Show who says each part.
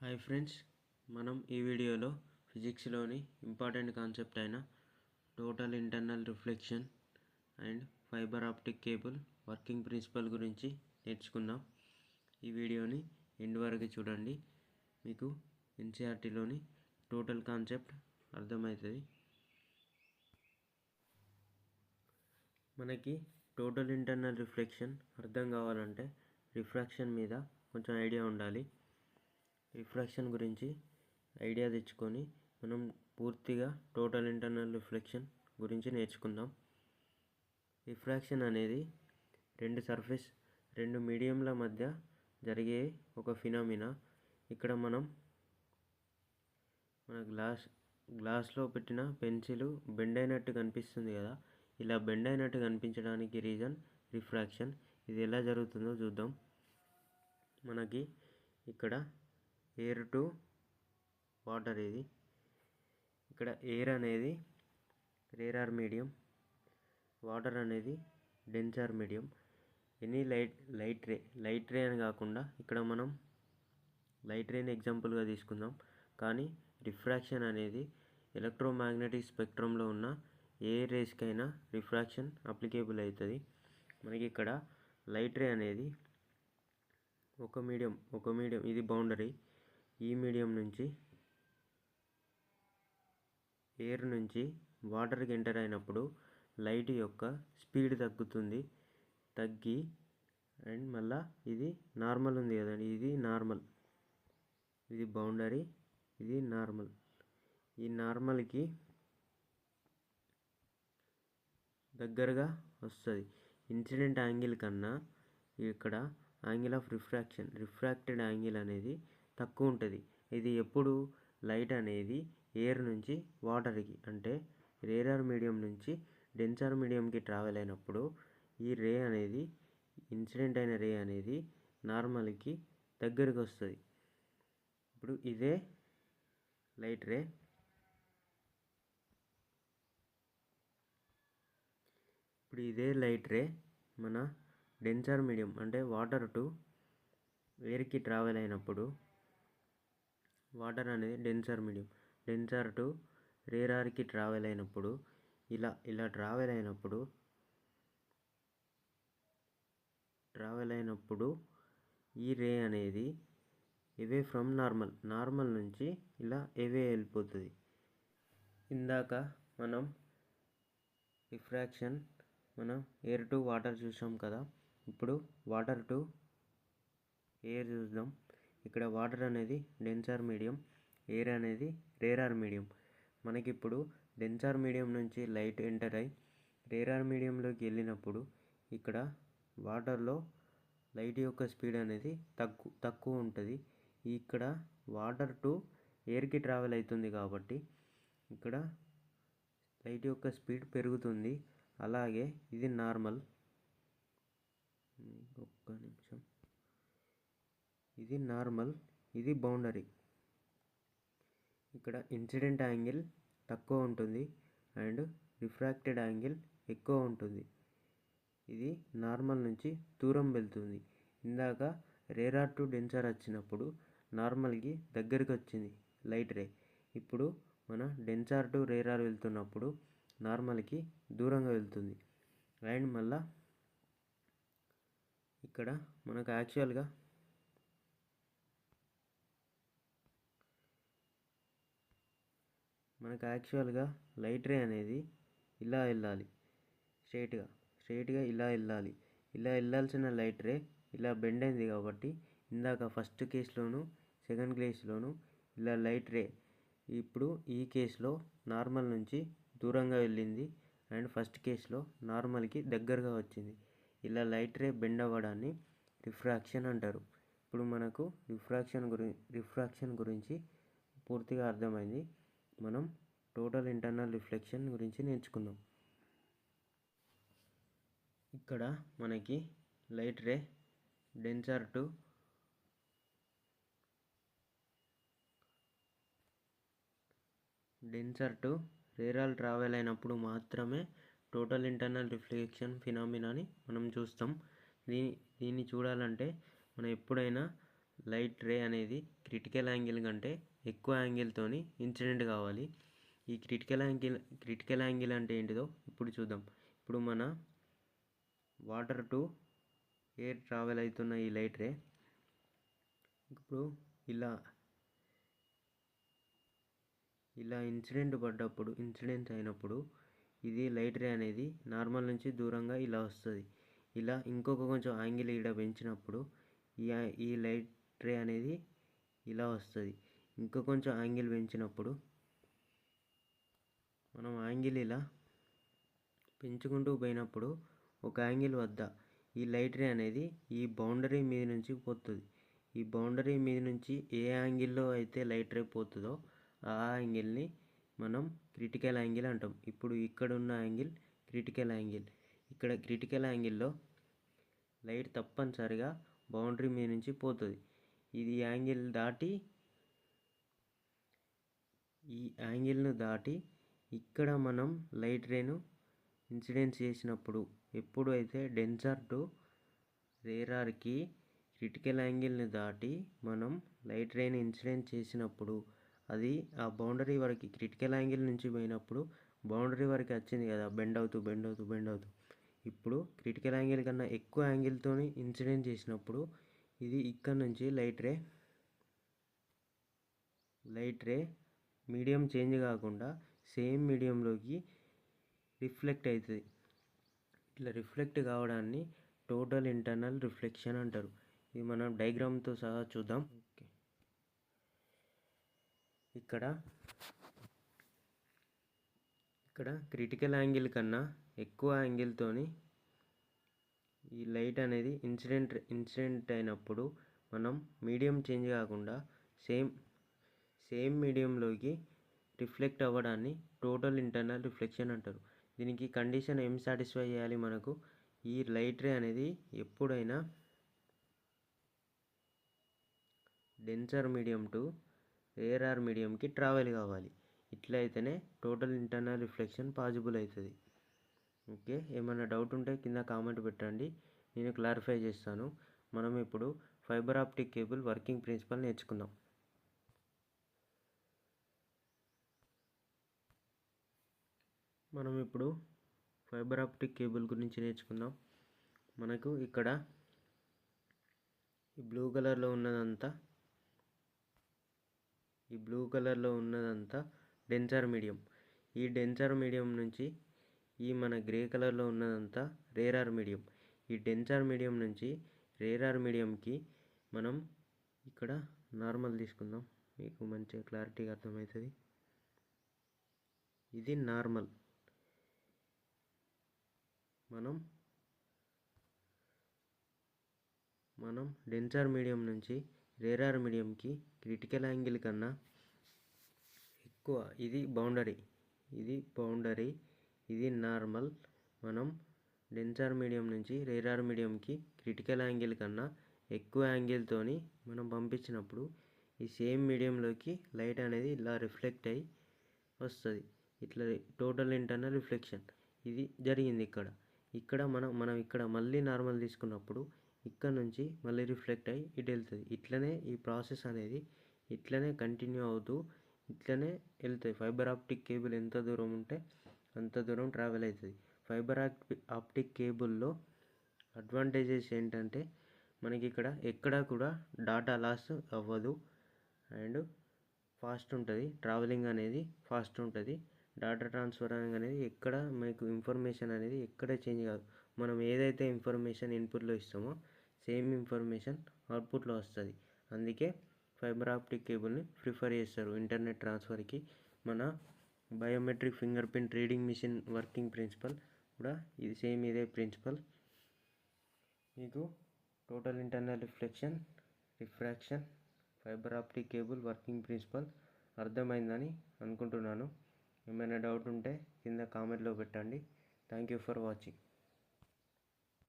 Speaker 1: Hi friends, మనం ఈ వీడియోలో ఫిజిక్స్లోని ఇంపార్టెంట్ కాన్సెప్ట్ అయిన total internal reflection and fibre optic cable working principal గురించి నేర్చుకుందాం. ఈ వీడియోని ఎండ్ వరకు చూడండి, మీకు ఎన్సీఆర్టీలోని టోటల్ కాన్సెప్ట్ అర్థమవుతుంది. మనకి టోటల్ ఇంటర్నల్ రిఫ్లెక్షన్ అర్థం కావాలంటే రిఫ్రాక్షన్ మీద కొంచెం ఐడియా ఉండాలి. రిఫ్రాక్షన్ గురించి ఐడియా తెచ్చుకొని మనం పూర్తిగా టోటల్ ఇంటర్నల్ రిఫ్లెక్షన్ గురించి నేర్చుకుందాం. రిఫ్రాక్షన్ అనేది రెండు మీడియంల మధ్య జరిగే ఒక ఫినామినా. ఇక్కడ మన గ్లాస్లో పెట్టిన పెన్సిల్ బెండ్ అయినట్టు కనిపిస్తుంది కదా, ఇలా బెండ్ అయినట్టు కనిపించడానికి రీజన్ రిఫ్రాక్షన్. ఇది ఎలా జరుగుతుందో చూద్దాం. మనకి ఇక్కడ ఎయిర్ టు వాటర్, ఇది ఇక్కడ ఎయిర్ అనేది రేరార్ మీడియం, వాటర్ అనేది denser medium. Any light ray అని కాకుండా ఇక్కడ మనం లైట్ రేని ఎగ్జాంపుల్గా తీసుకుందాం. కానీ రిఫ్రాక్షన్ అనేది ఎలక్ట్రోమాగ్నెటిక్ స్పెక్ట్రంలో ఉన్న ఏ రేస్కైనా రిఫ్రాక్షన్ అప్లికేబుల్ అవుతుంది. మనకి ఇక్కడ లైట్ రే అనేది ఒక మీడియం ఇది బౌండరీ. ఈ మీడియం నుంచి ఎయిర్ నుంచి వాటర్కి ఎంటర్ అయినప్పుడు లైట్ యొక్క స్పీడ్ తగ్గి అండ్ మళ్ళీ ఇది నార్మల్ ఉంది కదండి, ఇది నార్మల్, ఇది బౌండరీ, ఇది నార్మల్. ఈ నార్మల్కి దగ్గరగా వస్తుంది. ఇన్సిడెంట్ యాంగిల్ కన్నా ఇక్కడ యాంగిల్ ఆఫ్ రిఫ్రాక్టెడ్ యాంగిల్ అనేది తక్కువ ఉంటుంది. ఇది ఎప్పుడు లైట్ అనేది ఎయిర్ నుంచి వాటర్కి, అంటే రేరార్ మీడియం నుంచి డెన్సర్ మీడియంకి ట్రావెల్ అయినప్పుడు ఈ రే అనేది, ఇన్సిడెంట్ అయిన రే అనేది నార్మల్కి దగ్గరికి వస్తుంది. ఇప్పుడు ఇదే లైట్ రే. మన డెన్సర్ మీడియం అంటే వాటర్ టు ఎయిర్కి ట్రావెల్ అయినప్పుడు, వాటర్ అనేది డెన్సర్ టు రేరార్కి ట్రావెల్ అయినప్పుడు ఇలా ట్రావెల్ అయినప్పుడు ఈ రే అనేది అవే ఫ్రమ్ నార్మల్ నుంచి ఇలా అవే వెళ్ళిపోతుంది. ఇందాక మనం రిఫ్రాక్షన్ ఎయిర్ టు వాటర్ చూసాం కదా, ఇప్పుడు వాటర్ టు ఎయిర్ చూద్దాం. ఇక్కడ వాటర్ అనేది డెన్సర్ మీడియం, ఎయిర్ అనేది రేరార్ మీడియం. మనకిప్పుడు డెన్సర్ మీడియం నుంచి లైట్ ఎంటర్ అయ్యి రేరార్ మీడియంలోకి వెళ్ళినప్పుడు ఇక్కడ వాటర్లో లైట్ యొక్క స్పీడ్ అనేది తక్కువ ఉంటుంది. ఇక్కడ వాటర్ టు ఎయిర్కి ట్రావెల్ అవుతుంది కాబట్టి ఇక్కడ లైట్ యొక్క స్పీడ్ పెరుగుతుంది. అలాగే ఇది నార్మల్, ఇది బౌండరీ. ఇక్కడ ఇన్సిడెంట్ యాంగిల్ తక్కువ ఉంటుంది అండ్ రిఫ్రాక్టెడ్ యాంగిల్ ఎక్కువ ఉంటుంది. ఇది నార్మల్ నుంచి దూరం వెళ్తుంది. ఇందాక రేరార్ టు డెన్సర్ వచ్చినప్పుడు నార్మల్కి దగ్గరికి వచ్చింది లైట్ రే. ఇప్పుడు మన డెన్సర్ టు రేరార్ వెళ్తున్నప్పుడు నార్మల్కి దూరంగా వెళ్తుంది. అండ్ మళ్ళా ఇక్కడ మనకు యాక్చువల్గా లైట్ రే అనేది ఇలా వెళ్ళాలి, స్ట్రైట్గా ఇలా వెళ్ళాలి. ఇలా వెళ్ళాల్సిన లైట్ రే ఇలా బెండ్ అయింది కాబట్టి ఇందాక ఫస్ట్ కేసులోను సెకండ్ కేసులోను ఇలా లైట్ రే ఇప్పుడు ఈ కేసులో నార్మల్ నుంచి దూరంగా వెళ్ళింది అండ్ ఫస్ట్ కేసులో నార్మల్కి దగ్గరగా వచ్చింది. ఇలా లైట్ రే బెండ్ అవ్వడాన్ని రిఫ్రాక్షన్ అంటారు. ఇప్పుడు మనకు రిఫ్రాక్షన్ గురించి పూర్తిగా అర్థమైంది. మనం టోటల్ ఇంటర్నల్ రిఫ్లెక్షన్ గురించి నేర్చుకుందాం. ఇక్కడ మనకి light ray denser to rarer travel అయినప్పుడు మాత్రమే టోటల్ ఇంటర్నల్ రిఫ్లెక్షన్ ఫినామినాని మనం చూస్తాం. దీన్ని చూడాలంటే మనం ఎప్పుడైనా లైట్ రే అనేది క్రిటికల్ యాంగిల్ కంటే ఎక్కువ యాంగిల్తోని ఇన్సిడెంట్ కావాలి. ఈ క్రిటికల్ యాంగిల్ అంటే ఏంటిదో ఇప్పుడు చూద్దాం. ఇప్పుడు మన వాటర్ టు ఎయిర్ ట్రావెల్ అవుతున్న ఈ లైట్ రే ఇప్పుడు ఇలా ఇన్సిడెంట్ అయినప్పుడు ఇది లైట్ రే అనేది నార్మల్ నుంచి దూరంగా ఇలా వస్తుంది. ఇలా ఇంకొక కొంచెం యాంగిల్ ఇక్కడ పెంచినప్పుడు ఈ లైట్ రే అనేది ఇలా వస్తుంది. ఇంకా కొంచెం యాంగిల్ పెంచినప్పుడు మనం యాంగిల్ ఇలా పెంచుకుంటూ పోయినప్పుడు ఒక యాంగిల్ వద్ద ఈ లైట్ రే అనేది ఈ బౌండరీ మీద నుంచి పోతుంది. ఈ బౌండరీ మీద నుంచి ఏ యాంగిల్లో అయితే లైట్ రే పోతుందో ఆ యాంగిల్ని మనం క్రిటికల్ యాంగిల్ అంటాం. ఇప్పుడు ఇక్కడ ఉన్న యాంగిల్ క్రిటికల్ యాంగిల్. ఇక్కడ క్రిటికల్ యాంగిల్లో లైట్ తప్పనిసరిగా బౌండరీ మీద నుంచి పోతుంది. ఈ యాంగిల్ను దాటి ఇక్కడ మనం లైట్ రేను ఇన్సిడెన్స్ చేసినప్పుడు ఎప్పుడు అయితే డెన్సర్ టు రేరార్కి క్రిటికల్ యాంగిల్ని దాటి మనం లైట్ రేని ఇన్సిడెన్స్ చేసినప్పుడు అది ఆ బౌండరీ వరకు క్రిటికల్ యాంగిల్ నుంచి పోయినప్పుడు బౌండరీ వరకు వచ్చింది కదా, బెండ్ అవుతూ ఇప్పుడు క్రిటికల్ యాంగిల్ కన్నా ఎక్కువ యాంగిల్తో ఇన్సిడెంట్ చేసినప్పుడు ఇది ఇక్కడ నుంచి లైట్ రే మీడియం చేంజ్ కాకుండా సేమ్ మీడియంలోకి రిఫ్లెక్ట్ అవుతుంది. ఇట్లా రిఫ్లెక్ట్ కావడాన్ని టోటల్ ఇంటర్నల్ రిఫ్లెక్షన్ అంటారు. ఇది మనం డయాగ్రామ్తో సహా చూద్దాం. ఇక్కడ క్రిటికల్ యాంగిల్ కన్నా ఎక్కువ యాంగిల్తోని ఈ లైట్ అనేది ఇన్సిడెంట్ అయినప్పుడు మనం మీడియం చేంజ్ కాకుండా సేమ్ మీడియంలోకి రిఫ్లెక్ట్ అవ్వడాన్ని టోటల్ ఇంటర్నల్ రిఫ్లెక్షన్ అంటారు. దీనికి కండిషన్ ఏం సాటిస్ఫై చేయాలి, మనకు ఈ లైట్ రే అనేది ఎప్పుడైనా డెన్సర్ మీడియం టు రేరార్ మీడియంకి ట్రావెల్ కావాలి. ఇట్లా అయితేనే టోటల్ ఇంటర్నల్ రిఫ్లెక్షన్ పాసిబుల్ అవుతుంది. ఓకే, ఏమైనా డౌట్ ఉంటే కింద కామెంట్ పెట్టండి, నేను క్లారిఫై చేస్తాను. మనం ఇప్పుడు fibre optic cable working principal నేర్చుకుందాం. మనం ఇప్పుడు ఫైబర్ ఆప్టిక్ కేబుల్ గురించి నేర్చుకుందాం. మనకు ఇక్కడ ఈ బ్లూ కలర్లో ఉన్నదంతా డెన్సర్ మీడియం. ఈ డెన్సర్ మీడియం నుంచి ఈ మన గ్రే కలర్లో ఉన్నదంతా రేరార్ మీడియం. ఈ డెన్సర్ మీడియం నుంచి రేరార్ మీడియంకి మనం ఇక్కడ నార్మల్ తీసుకుందాం, మీకు మంచిగా క్లారిటీగా అర్థమవుతుంది. ఇది నార్మల్. మనం డెన్సర్ మీడియం నుంచి రేరార్ మీడియంకి క్రిటికల్ యాంగిల్ కన్నా ఎక్కువ, ఇది బౌండరీ, ఇది నార్మల్. మనం డెన్సర్ మీడియం నుంచి రేరార్ మీడియంకి క్రిటికల్ యాంగిల్ కన్నా ఎక్కువ యాంగిల్తోని మనం పంపించినప్పుడు ఈ సేమ్ మీడియంలోకి లైట్ అనేది ఇలా రిఫ్లెక్ట్ అయ్యి వస్తుంది. ఇట్లా టోటల్ ఇంటర్నల్ రిఫ్లెక్షన్ ఇది జరిగింది. ఇక్కడ మనం ఇక్కడ మళ్ళీ నార్మల్ తీసుకున్నప్పుడు ఇక్కడ నుంచి మళ్ళీ రిఫ్లెక్ట్ అయ్యి ఇటు వెళ్తుంది. ఇట్లనే ఈ ప్రాసెస్ అనేది ఇట్లనే కంటిన్యూ అవుతూ ఇట్లనే వెళ్తాయి. ఫైబర్ ఆప్టిక్ కేబుల్ ఎంత దూరం ఉంటే అంత దూరం ట్రావెల్ అవుతుంది. ఫైబర్ ఆప్టిక్ కేబుల్లో అడ్వాంటేజెస్ ఏంటంటే మనకి ఇక్కడ ఎక్కడా కూడా డాటా లాస్ అవ్వదు అండ్ ఫాస్ట్ ఉంటుంది. ట్రావెలింగ్ అనేది ఫాస్ట్ ఉంటుంది. డాటా ట్రాన్స్ఫర్ అనేది ఎక్కడ మీకు ఇన్ఫర్మేషన్ అనేది ఎక్కడ చేంజ్ కాదు. మనం ఏదైతే ఇన్ఫర్మేషన్ ఇన్పుట్లో ఇస్తామో సేమ్ ఇన్ఫర్మేషన్ అవుట్పుట్లో వస్తుంది. అందుకే ఫైబర్ ఆప్టిక్ కేబుల్ని ప్రిఫర్ చేస్తారు ఇంటర్నెట్ ట్రాన్స్ఫర్కి. మన biometric finger print reading machine working principle కూడా ఇది సేమ్, ఇదే ప్రిన్సిపల్. మీకు total internal refraction fibre optic cable working principle అర్థమైందని అనుకుంటున్నాను. ఏమైనా డౌట్ ఉంటే కింద కామెంట్లో పెట్టండి. Thank you for watching.